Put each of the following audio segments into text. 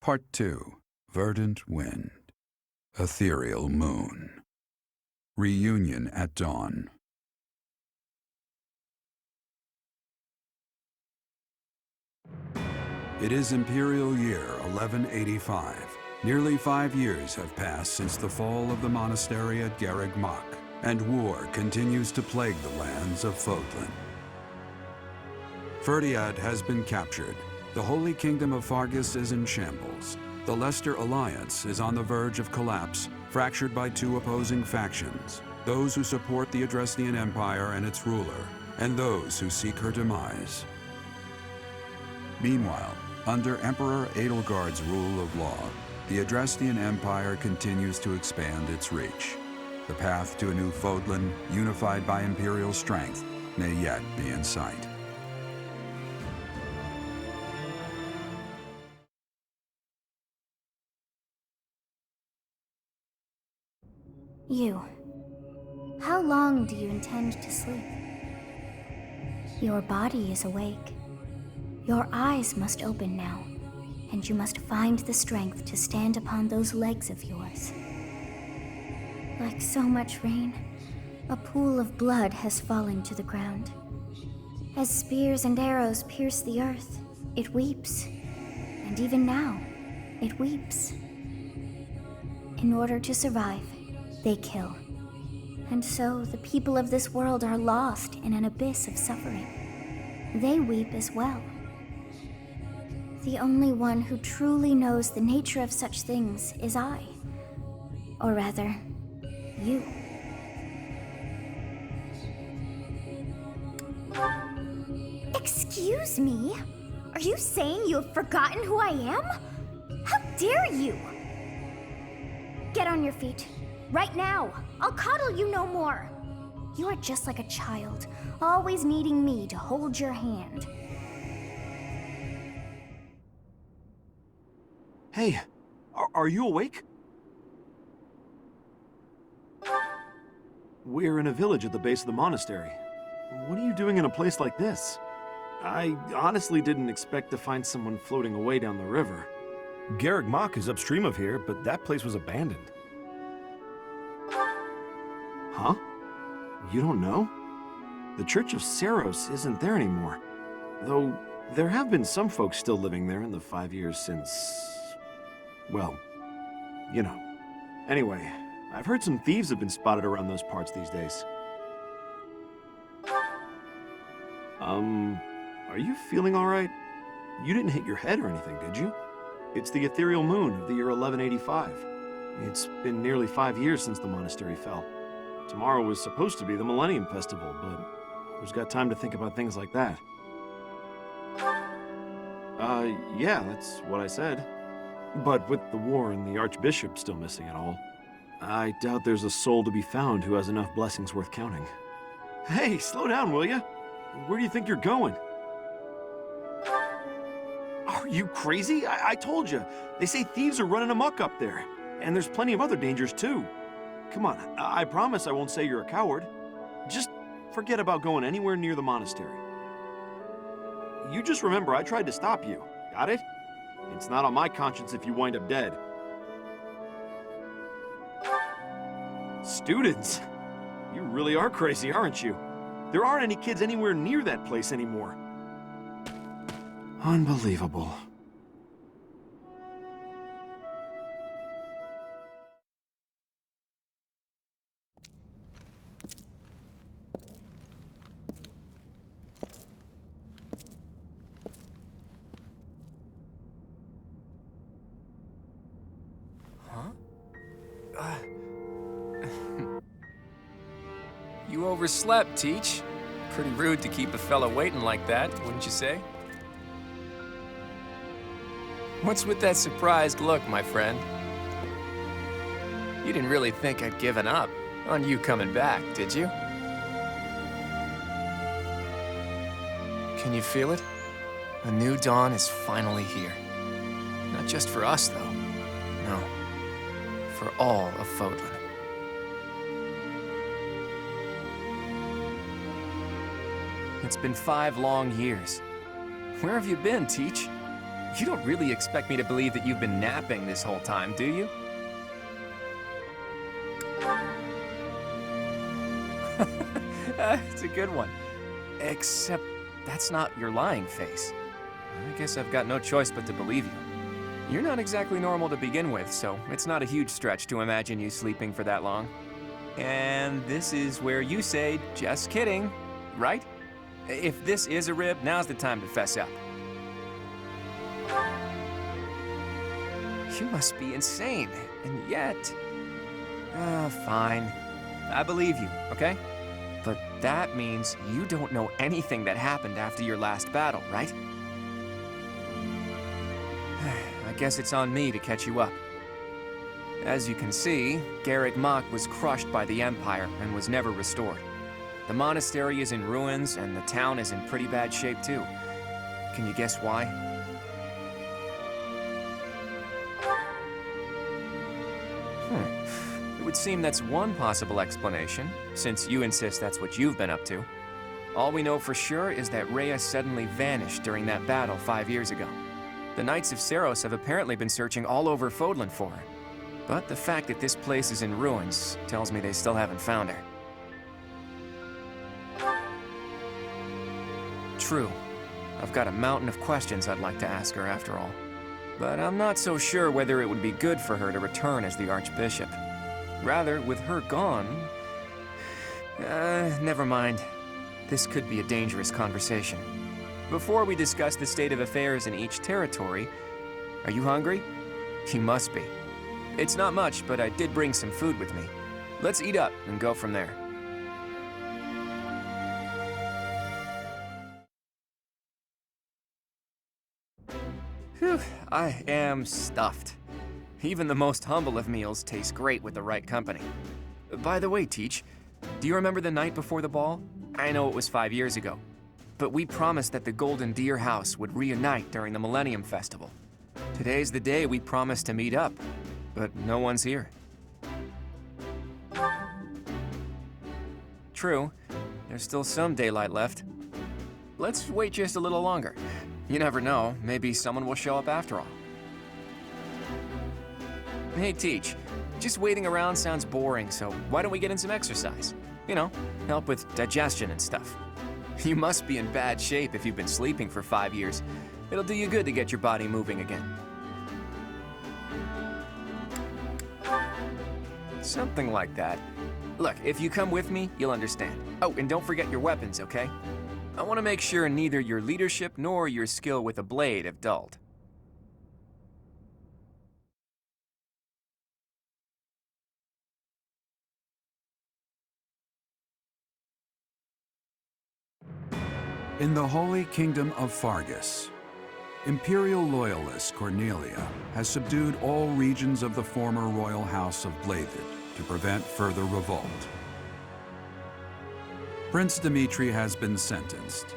Part 2. Verdant Wind. Ethereal Moon. Reunion at Dawn. It is Imperial Year 1185. Nearly 5 years have passed since the fall of the monastery at Garreg Mach, and war continues to plague the lands of Fodlan. Verdant has been captured. The Holy Kingdom of Fargus is in shambles. The Leicester Alliance is on the verge of collapse, fractured by two opposing factions: those who support the Adrestian Empire and its ruler, and those who seek her demise. Meanwhile, under Emperor Edelgard's rule of law, the Adrestian Empire continues to expand its reach. The path to a new Fodlan, unified by Imperial strength, may yet be in sight. You. How long do you intend to sleep? Your body is awake. Your eyes must open now, and you must find the strength to stand upon those legs of yours. Like so much rain, a pool of blood has fallen to the ground. As spears and arrows pierce the earth, it weeps. And even now, it weeps. In order to survive, they kill. And so the people of this world are lost in an abyss of suffering. They weep as well. The only one who truly knows the nature of such things is I. Or rather, you. Excuse me? Are you saying you have forgotten who I am? How dare you! Get on your feet. Right now! I'll coddle you no more! You are just like a child, always needing me to hold your hand. Hey, are you awake? We're in a village at the base of the monastery. What are you doing in a place like this? I honestly didn't expect to find someone floating away down the river. Garreg Mach is upstream of here, but that place was abandoned. Huh? You don't know? The Church of Saros isn't there anymore. Though, there have been some folks still living there in the 5 years since... well, you know. Anyway, I've heard some thieves have been spotted around those parts these days. Are you feeling alright? You didn't hit your head or anything, did you? It's the ethereal moon of the year 1185. It's been nearly 5 years since the monastery fell. Tomorrow was supposed to be the Millennium Festival, but who's got time to think about things like that? Yeah, that's what I said. But with the war and the Archbishop still missing it all, I doubt there's a soul to be found who has enough blessings worth counting. Hey, slow down, will ya? Where do you think you're going? Are you crazy? I told you. They say thieves are running amok up there. And there's plenty of other dangers, too. Come on, I promise I won't say you're a coward. Just forget about going anywhere near the monastery. You just remember I tried to stop you. Got it? It's not on my conscience if you wind up dead. Students? You really are crazy, aren't you? There aren't any kids anywhere near that place anymore. Unbelievable. You overslept, Teach. Pretty rude to keep a fella waiting like that, wouldn't you say? What's with that surprised look, my friend? You didn't really think I'd given up on you coming back, did you? Can you feel it? A new dawn is finally here. Not just for us, though. No. For all of Fodlan. It's been 5 long years. Where have you been, Teach? You don't really expect me to believe that you've been napping this whole time, do you? It's a good one. Except that's not your lying face. I guess I've got no choice but to believe you. You're not exactly normal to begin with, so it's not a huge stretch to imagine you sleeping for that long. And this is where you say, just kidding, right? If this is a rib, now's the time to fess up. You must be insane, and yet... fine. I believe you, okay? But that means you don't know anything that happened after your last battle, right? I guess it's on me to catch you up. As you can see, Garreg Mach was crushed by the Empire and was never restored. The monastery is in ruins, and the town is in pretty bad shape too. Can you guess why? It would seem that's one possible explanation, since you insist that's what you've been up to. All we know for sure is that Rhea suddenly vanished during that battle 5 years ago. The Knights of Seiros have apparently been searching all over Fodlan for her. But the fact that this place is in ruins tells me they still haven't found her. True. I've got a mountain of questions I'd like to ask her after all. But I'm not so sure whether it would be good for her to return as the Archbishop. Rather, with her gone... never mind. This could be a dangerous conversation. Before we discuss the state of affairs in each territory, are you hungry? You must be. It's not much, but I did bring some food with me. Let's eat up and go from there. Whew, I am stuffed. Even the most humble of meals taste great with the right company. By the way, Teach, do you remember the night before the ball? I know it was 5 years ago, but we promised that the Golden Deer House would reunite during the Millennium Festival. Today's the day we promised to meet up, but no one's here. True, there's still some daylight left. Let's wait just a little longer. You never know, maybe someone will show up after all. Hey, Teach, just waiting around sounds boring, so why don't we get in some exercise? You know, help with digestion and stuff. You must be in bad shape if you've been sleeping for 5 years. It'll do you good to get your body moving again. Something like that. Look, if you come with me, you'll understand. Oh, and don't forget your weapons, okay? I want to make sure neither your leadership nor your skill with a blade have dulled. In the Holy Kingdom of Fargus, Imperial loyalist Cornelia has subdued all regions of the former royal house of Blathed to prevent further revolt. Prince Dimitri has been sentenced.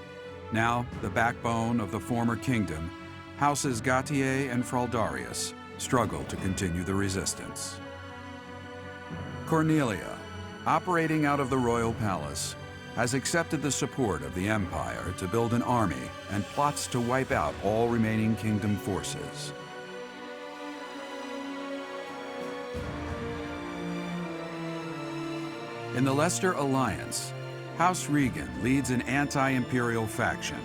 Now, the backbone of the former kingdom, Houses Gautier and Fraldarius, struggle to continue the resistance. Cornelia, operating out of the royal palace, has accepted the support of the Empire to build an army and plots to wipe out all remaining kingdom forces. In the Leicester Alliance, House Regan leads an anti-imperial faction,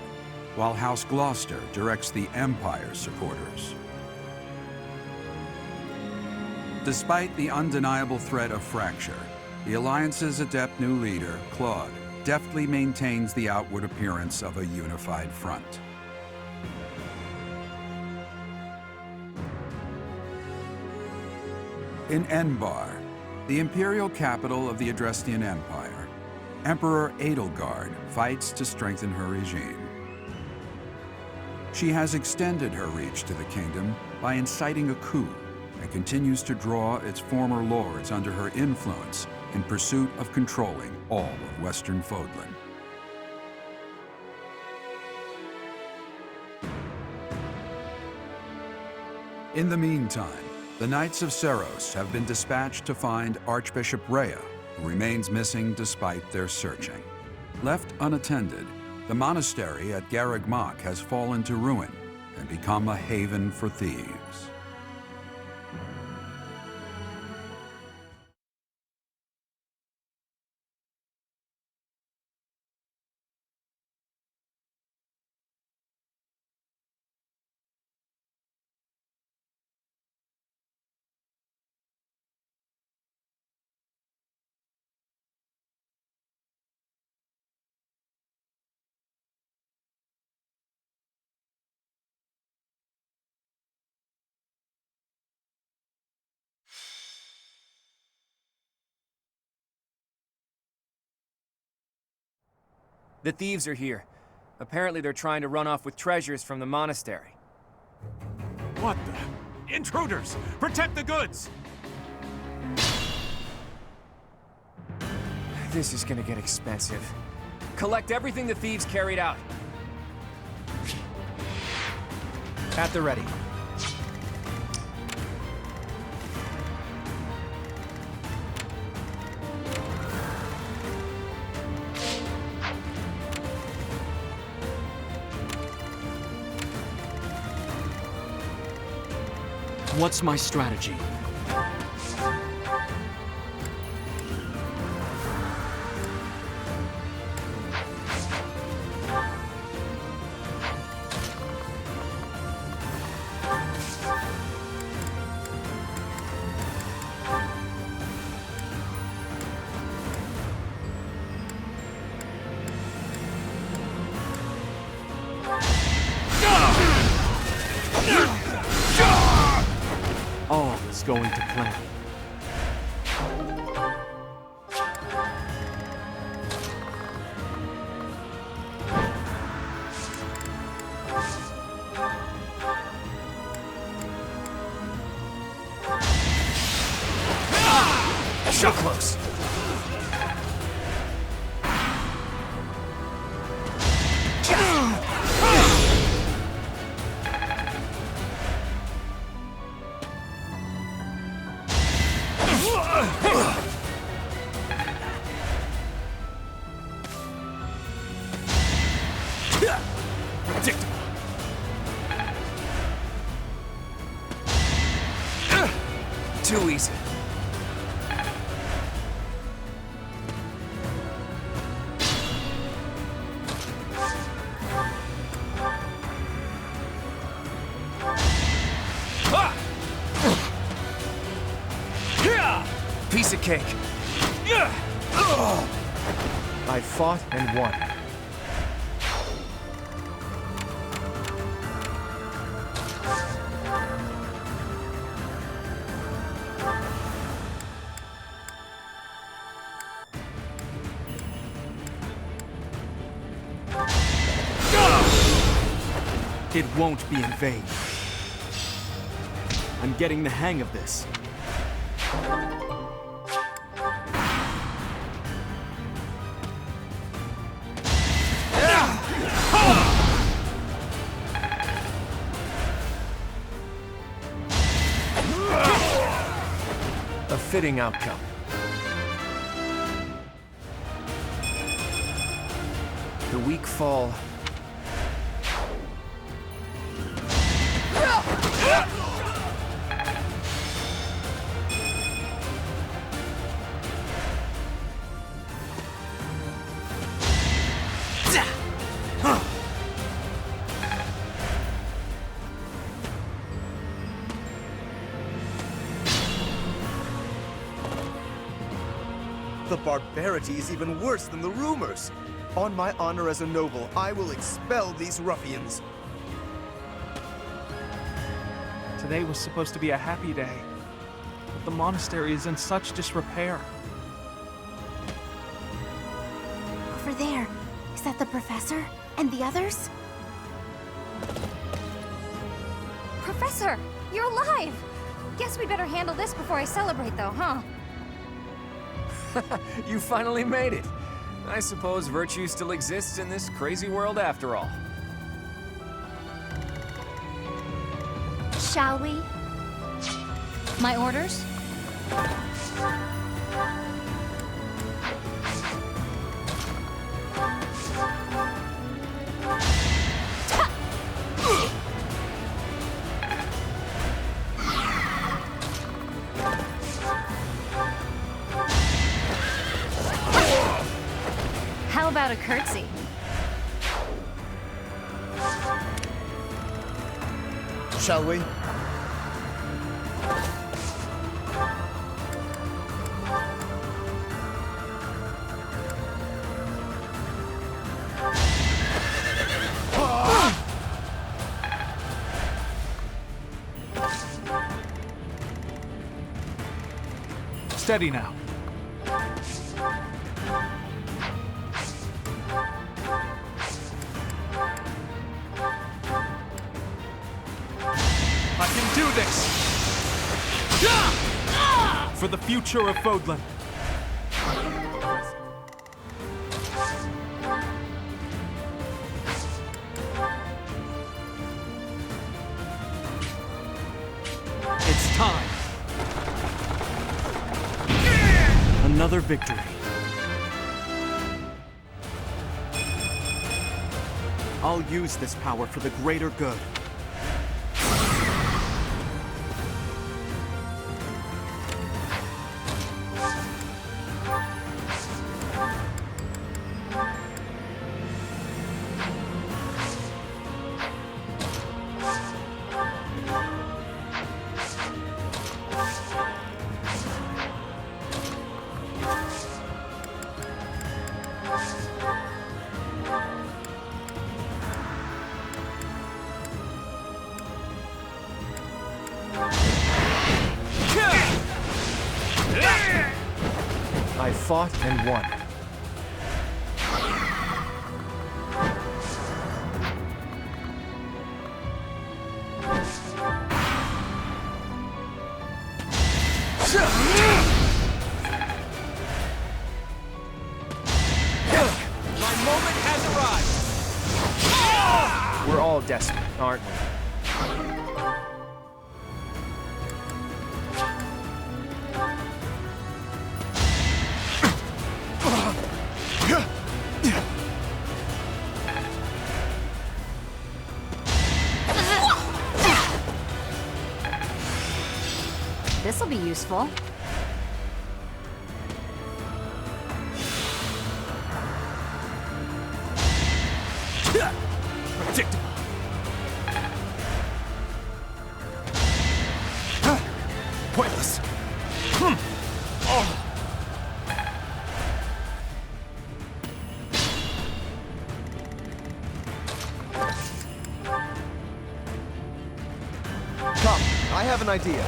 while House Gloucester directs the Empire's supporters. Despite the undeniable threat of fracture, the Alliance's adept new leader, Claude, deftly maintains the outward appearance of a unified front. In Enbar, the imperial capital of the Adrestian Empire, Emperor Edelgard fights to strengthen her regime. She has extended her reach to the kingdom by inciting a coup and continues to draw its former lords under her influence in pursuit of controlling all of Western Fodlan. In the meantime, the Knights of Seiros have been dispatched to find Archbishop Rhea, who remains missing despite their searching. Left unattended, the monastery at Garreg Mach has fallen to ruin, and become a haven for thieves. The thieves are here. Apparently they're trying to run off with treasures from the monastery. What the? Intruders! Protect the goods! This is gonna get expensive. Collect everything the thieves carried out. At the ready. What's my strategy? All is going to plan. So close. Too easy. Piece of cake. I fought and won. It won't be in vain. I'm getting the hang of this. A fitting outcome. The weak fall. The barbarity is even worse than the rumors. On my honor as a noble, I will expel these ruffians. Today was supposed to be a happy day, but the monastery is in such disrepair. Over there. Is that the professor? And the others? Professor, you're alive! Guess we better handle this before I celebrate, though, huh? You finally made it. I suppose virtue still exists in this crazy world after all. Shall we? My orders? about a curtsy? Shall we? Steady now. I can do this! For the future of Fodlan. It's time. Another victory. I'll use this power for the greater good. I fought and won. My moment has arrived! We're all desperate, aren't we? This'll be useful. Predictable. Pointless. Come, I have an idea.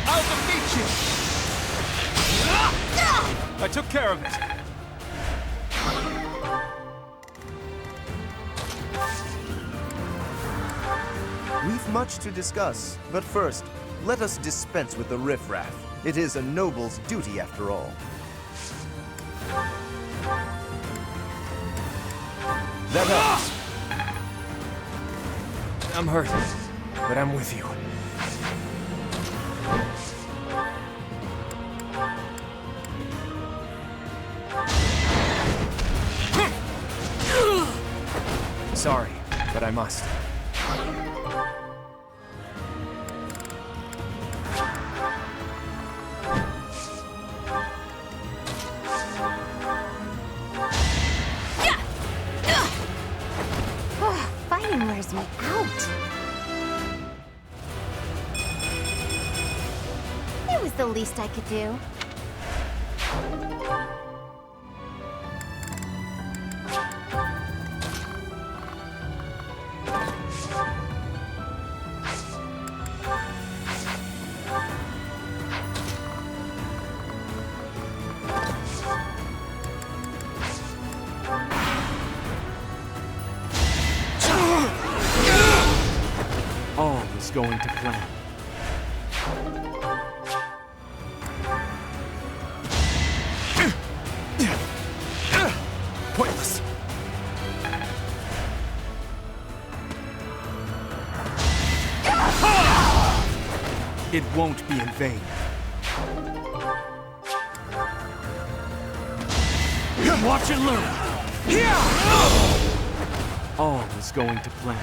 I'll defeat you! I took care of it. We've much to discuss, but first, let us dispense with the riffraff. It is a noble's duty after all. That helps. I'm hurt, but I'm with you. Sorry, but I must. Fighting wears me out. It was the least I could do. All is going to plan. Pointless. It won't be in vain. Watch and learn. All is going to plan.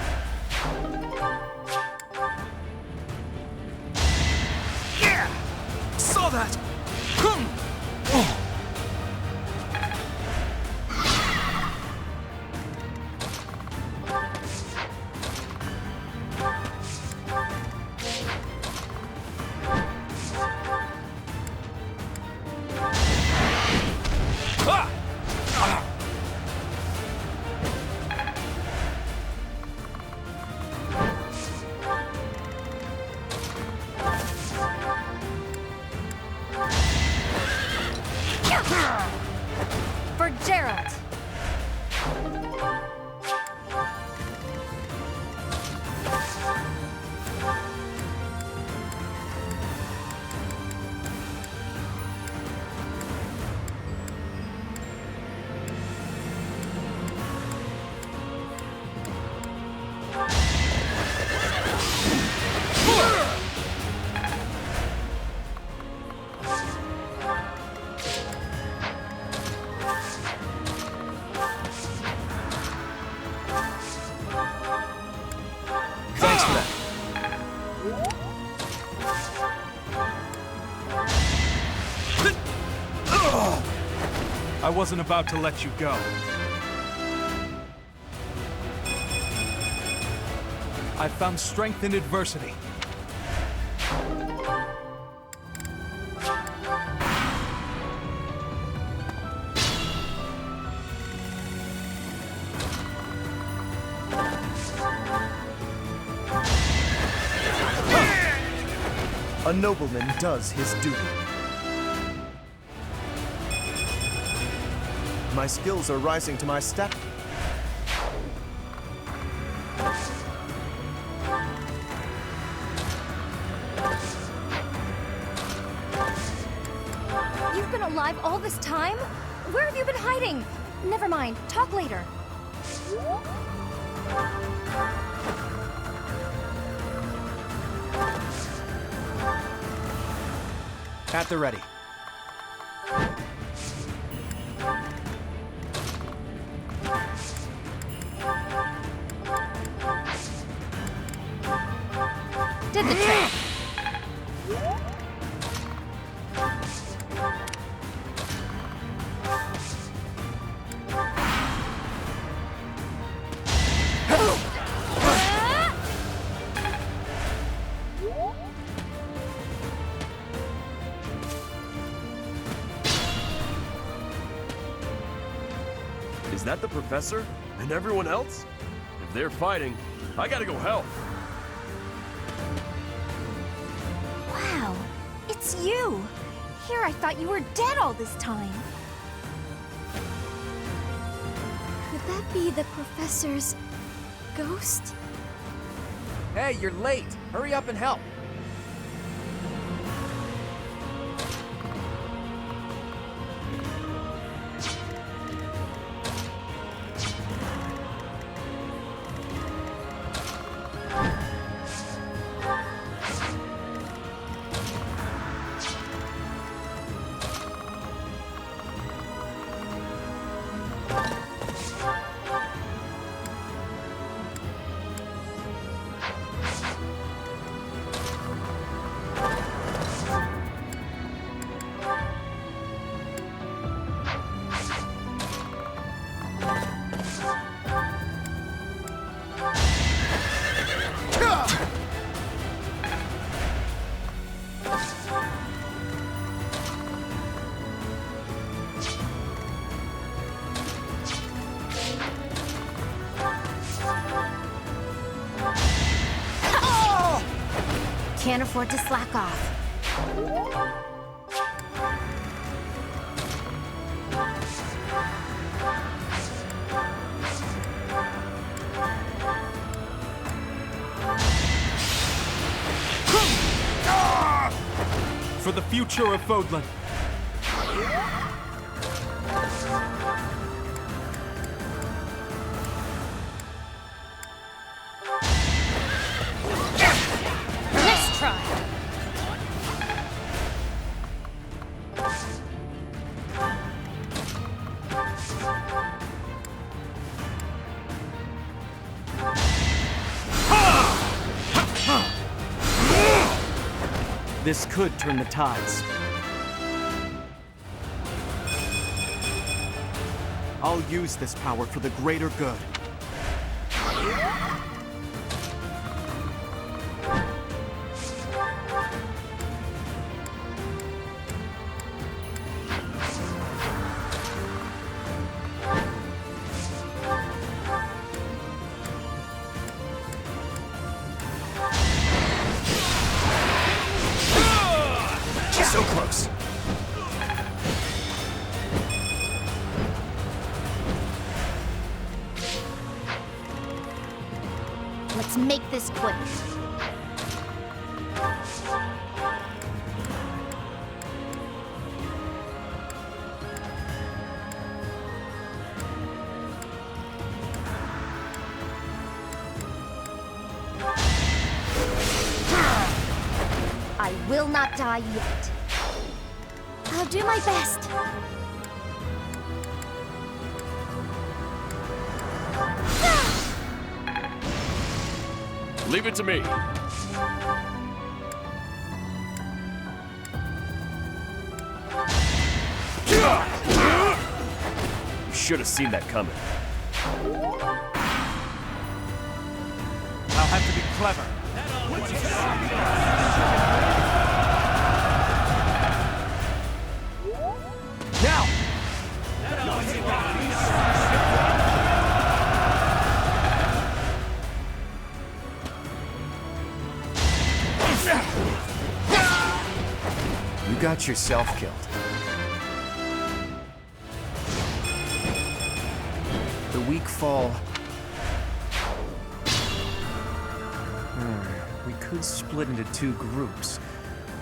Saw that! For Gerald. Thanks for that. I wasn't about to let you go. I found strength in adversity. A nobleman does his duty. My skills are rising to my step. You've been alive all this time? Where have you been hiding? Never mind. Talk later. At the ready. Did the trick. Is that the professor? And everyone else? If they're fighting, I gotta go help. Wow, it's you! Here I thought you were dead all this time. Could that be the professor's ghost? Hey, you're late. Hurry up and help. Can't afford to slack off. For the future of Fodlan. Let's try. This could turn the tides. I'll use this power for the greater good. So close. Let's make this quick. I will not die yet. I'll do my best. Leave it to me. You should have seen that coming. I'll have to be clever. Now! You got yourself killed. The weak fall. We could split into two groups.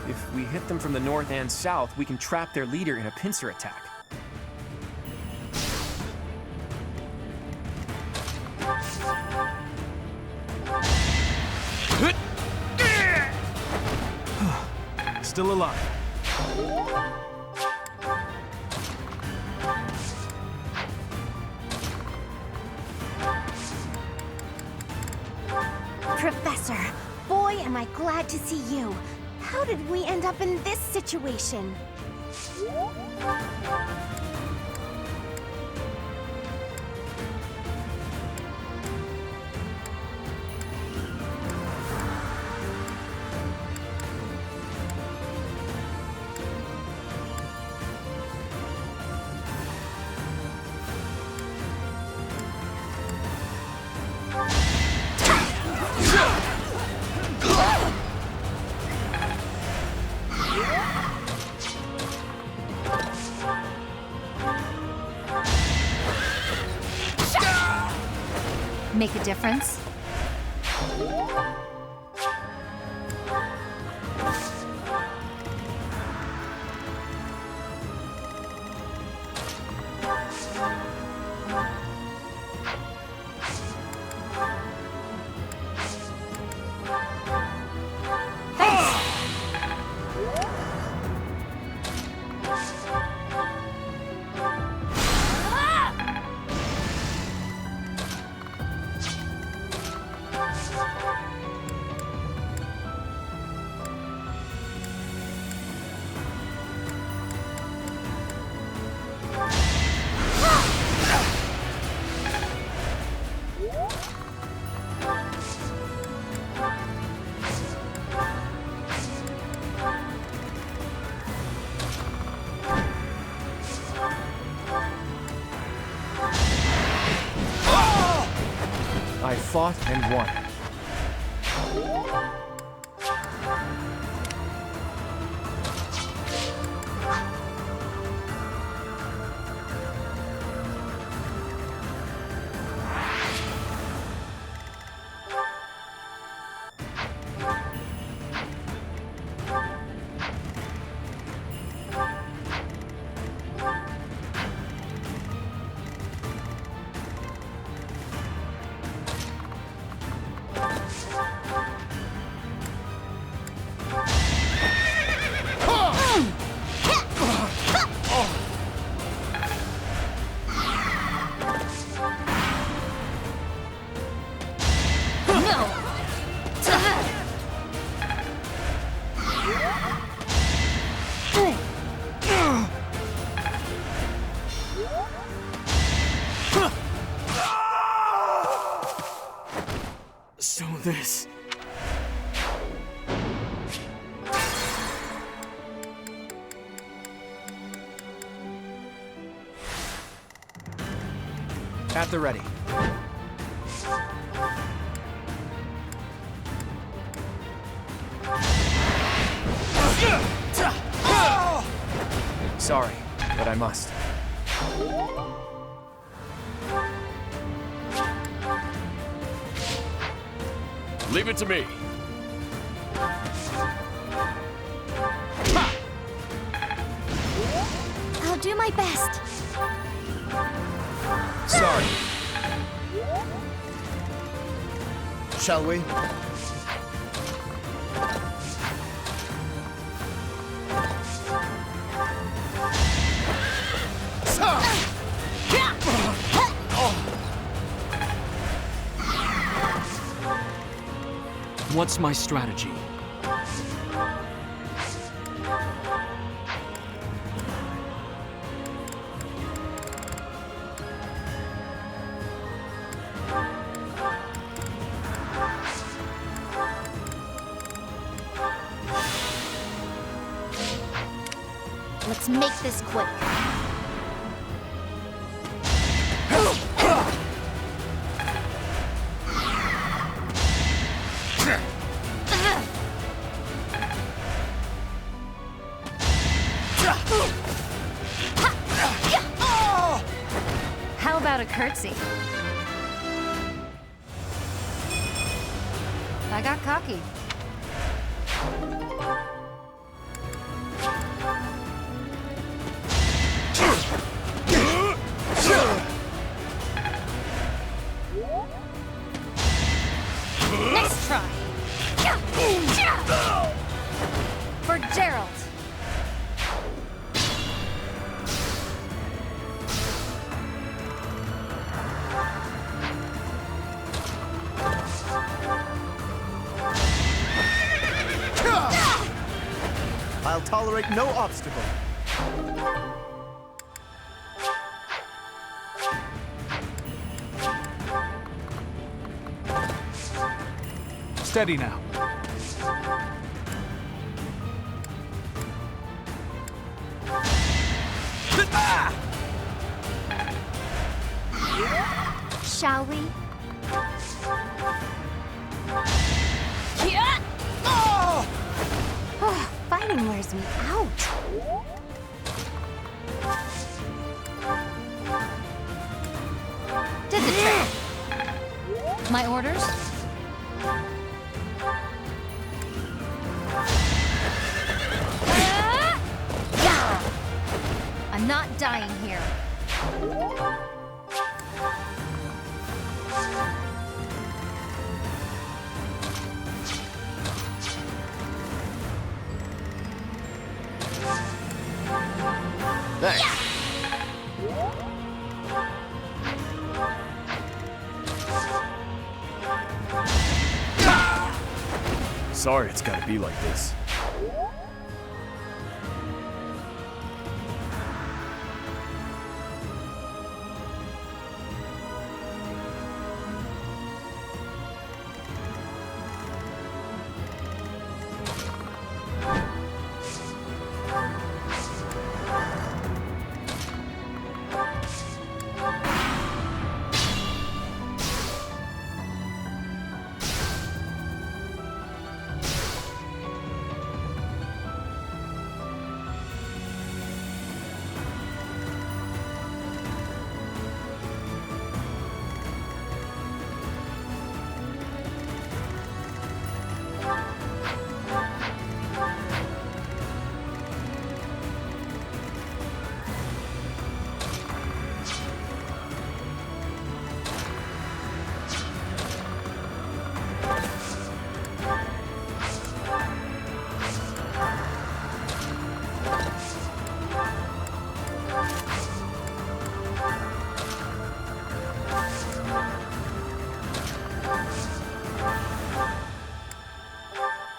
If we hit them from the north and south, we can trap their leader in a pincer attack. Still alive. Professor, boy, am I glad to see you. How did we end up in this situation? Make a difference? I fought and won. this. At the ready. Sorry, but I must. Leave it to me. I'll do my best. Sorry. Shall we? What's my strategy? Let's make this quick. How about a curtsy? I got cocky. Nice try. For Gerald. I'll tolerate no obstacle. Steady now. Shall we? Oh, fighting wears me out. Did the trick. My orders? I'm not dying here. Thanks. Sorry it's gotta be like this.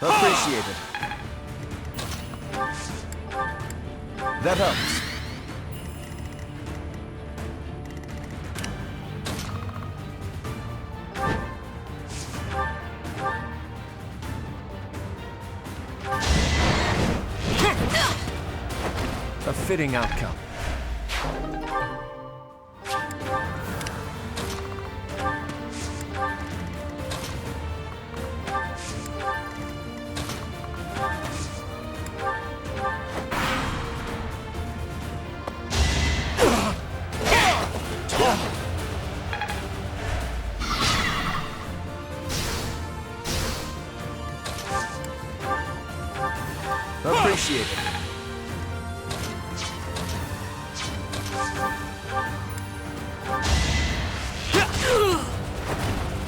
Appreciated. That helps. fitting outcome. Appreciate it.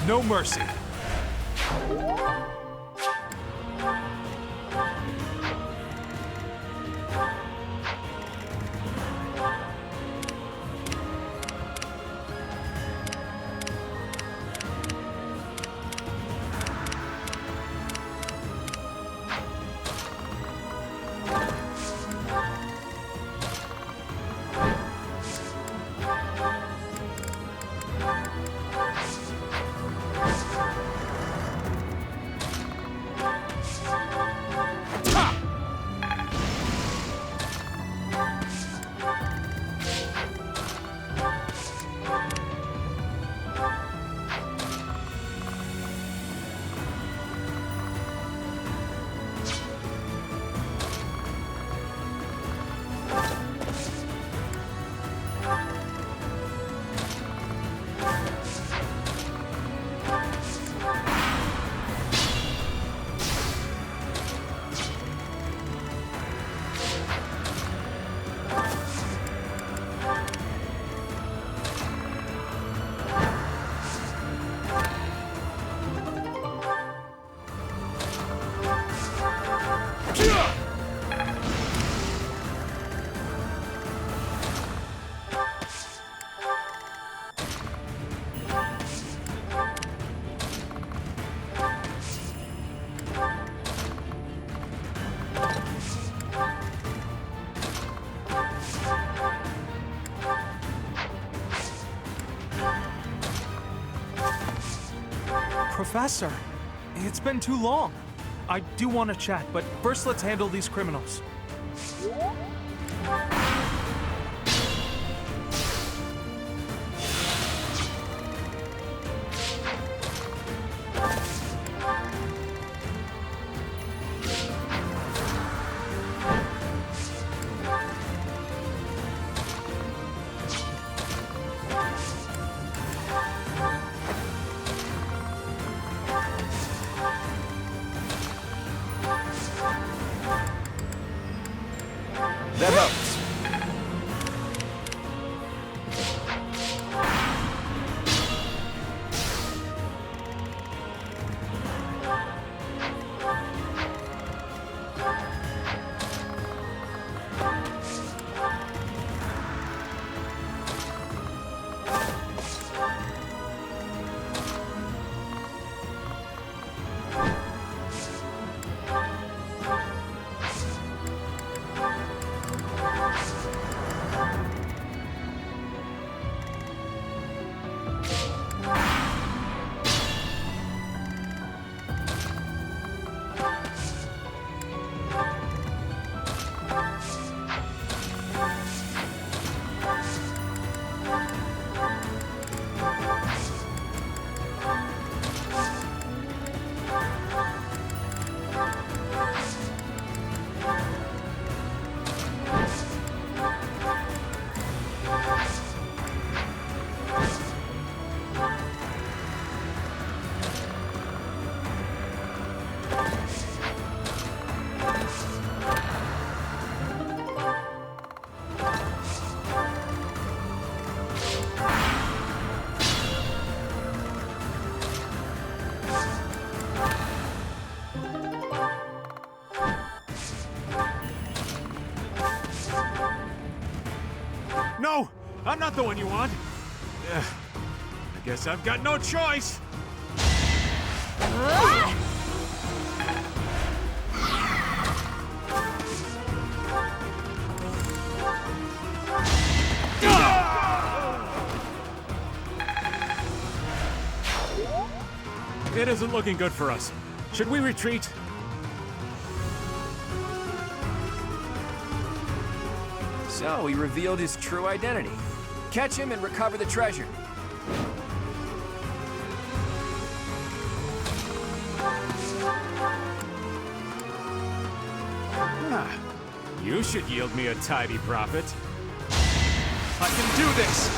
No mercy. Professor, it's been too long. I do want to chat, but first let's handle these criminals. That helps. No, I'm not the one you want. I guess I've got no choice. It isn't looking good for us. Should we retreat? So he revealed his true identity. Catch him and recover the treasure. You should yield me a tidy profit. I can do this!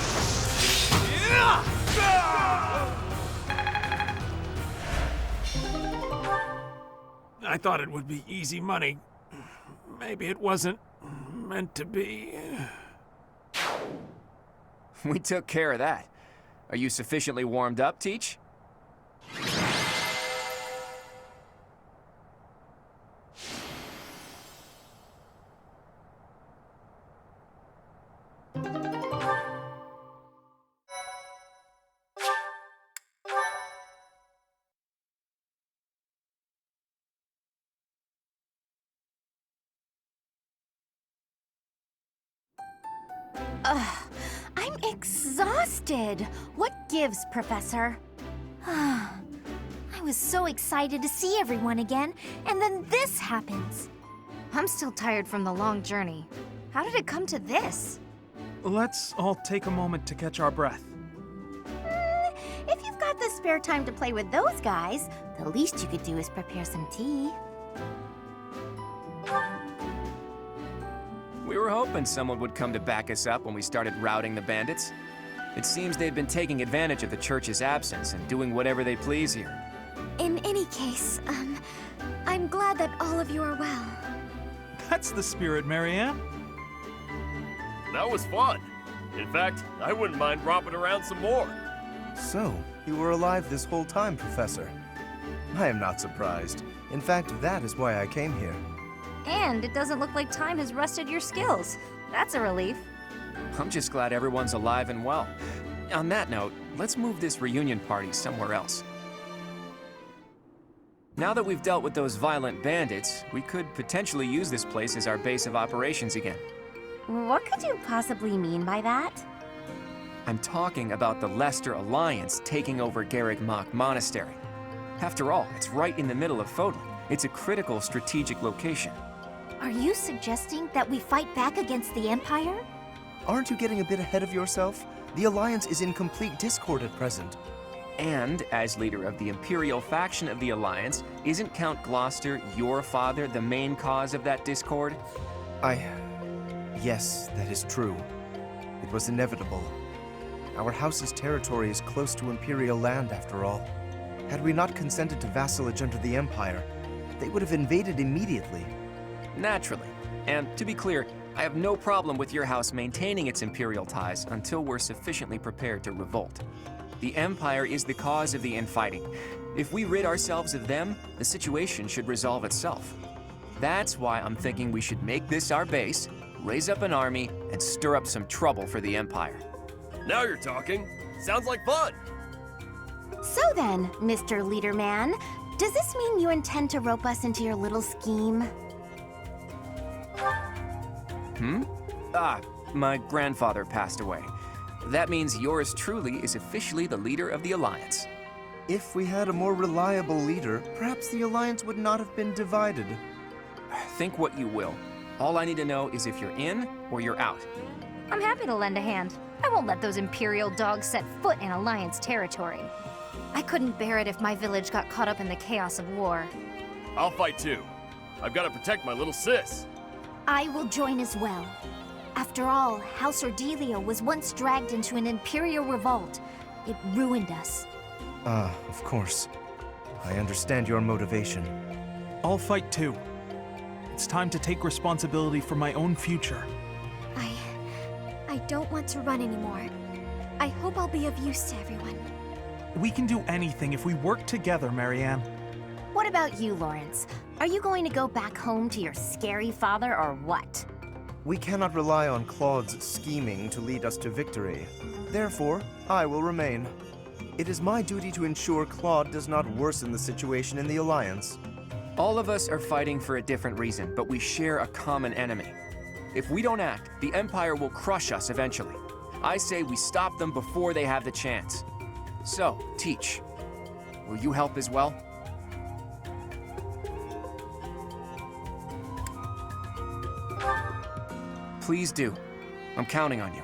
I thought it would be easy money. Maybe it wasn't meant to be. We took care of that. Are you sufficiently warmed up, Teach? I'm exhausted. What gives, Professor? I was so excited to see everyone again, and then this happens. I'm still tired from the long journey. How did it come to this? Let's all take a moment to catch our breath. If you've got the spare time to play with those guys, the least you could do is prepare some tea. We were hoping someone would come to back us up when we started routing the bandits. It seems they've been taking advantage of the church's absence and doing whatever they please here. In any case, I'm glad that all of you are well. That's the spirit, Marianne. That was fun. In fact, I wouldn't mind romping around some more. So, you were alive this whole time, Professor. I am not surprised. In fact, that is why I came here. And it doesn't look like time has rusted your skills. That's a relief. I'm just glad everyone's alive and well. On that note, let's move this reunion party somewhere else. Now that we've dealt with those violent bandits, we could potentially use this place as our base of operations again. What could you possibly mean by that? I'm talking about the Leicester Alliance taking over Garreg-Mach Monastery. After all, it's right in the middle of Fodlan. It's a critical strategic location. Are you suggesting that we fight back against the Empire? Aren't you getting a bit ahead of yourself? The Alliance is in complete discord at present. And, as leader of the Imperial faction of the Alliance, isn't Count Gloucester, your father, the main cause of that discord? Yes, that is true. It was inevitable. Our house's territory is close to Imperial land, after all. Had we not consented to vassalage under the Empire, they would have invaded immediately. Naturally. And to be clear, I have no problem with your house maintaining its Imperial ties until we're sufficiently prepared to revolt. The Empire is the cause of the infighting. If we rid ourselves of them, the situation should resolve itself. That's why I'm thinking we should make this our base, raise up an army, and stir up some trouble for the Empire. Now you're talking. Sounds like fun. So then, Mr. Leaderman, does this mean you intend to rope us into your little scheme? My grandfather passed away. That means yours truly is officially the leader of the Alliance. If we had a more reliable leader, perhaps the Alliance would not have been divided. Think what you will. All I need to know is if you're in or you're out. I'm happy to lend a hand. I won't let those Imperial dogs set foot in Alliance territory. I couldn't bear it if my village got caught up in the chaos of war. I'll fight too. I've got to protect my little sis. I will join as well. After all, House Ordelia was once dragged into an Imperial revolt. It ruined us. Of course. I understand your motivation. I'll fight too. It's time to take responsibility for my own future. I don't want to run anymore. I hope I'll be of use to everyone. We can do anything if we work together, Marianne. What about you, Lawrence? Are you going to go back home to your scary father or what? We cannot rely on Claude's scheming to lead us to victory. Therefore, I will remain. It is my duty to ensure Claude does not worsen the situation in the Alliance. All of us are fighting for a different reason, but we share a common enemy. If we don't act, the Empire will crush us eventually. I say we stop them before they have the chance. So, Teach, will you help as well? Please do. I'm counting on you.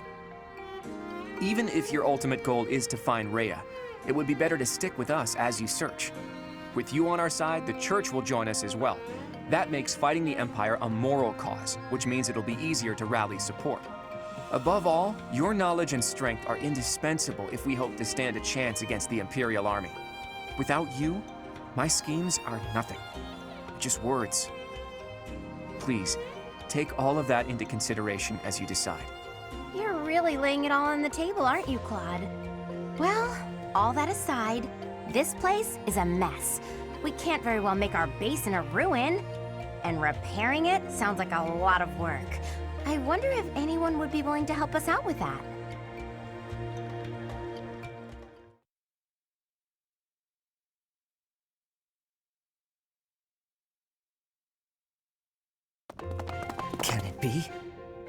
Even if your ultimate goal is to find Rhea, it would be better to stick with us as you search. With you on our side, the Church will join us as well. That makes fighting the Empire a moral cause, which means it'll be easier to rally support. Above all, your knowledge and strength are indispensable if we hope to stand a chance against the Imperial Army. Without you, my schemes are nothing. Just words. Please, take all of that into consideration as you decide. You're really laying it all on the table, aren't you, Claude? Well, all that aside, this place is a mess. We can't very well make our base in a ruin. And repairing it sounds like a lot of work. I wonder if anyone would be willing to help us out with that. Can it be?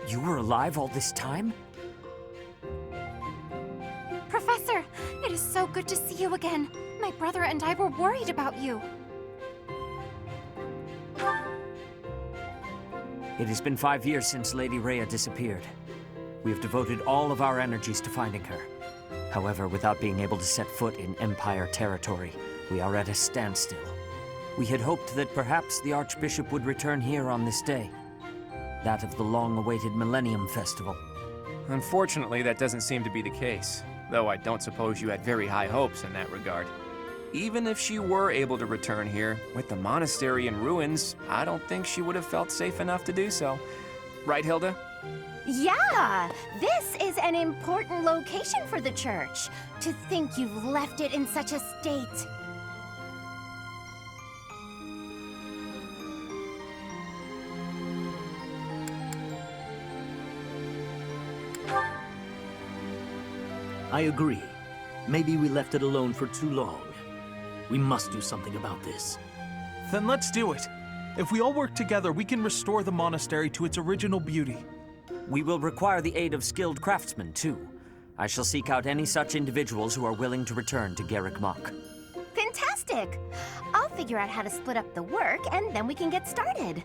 You were alive all this time? Professor, it is so good to see you again. My brother and I were worried about you. It has been 5 years since Lady Rhea disappeared. We have devoted all of our energies to finding her. However, without being able to set foot in Empire territory, we are at a standstill. We had hoped that perhaps the Archbishop would return here on this day. That of the long-awaited Millennium Festival. Unfortunately, that doesn't seem to be the case, though I don't suppose you had very high hopes in that regard. Even if she were able to return here, with the monastery in ruins, I don't think she would have felt safe enough to do so. Right, Hilda? Yeah! This is an important location for the church. To think you've left it in such a state. I agree. Maybe we left it alone for too long. We must do something about this. Then let's do it. If we all work together, we can restore the monastery to its original beauty. We will require the aid of skilled craftsmen, too. I shall seek out any such individuals who are willing to return to Garrick Mach. Fantastic! I'll figure out how to split up the work, and then we can get started.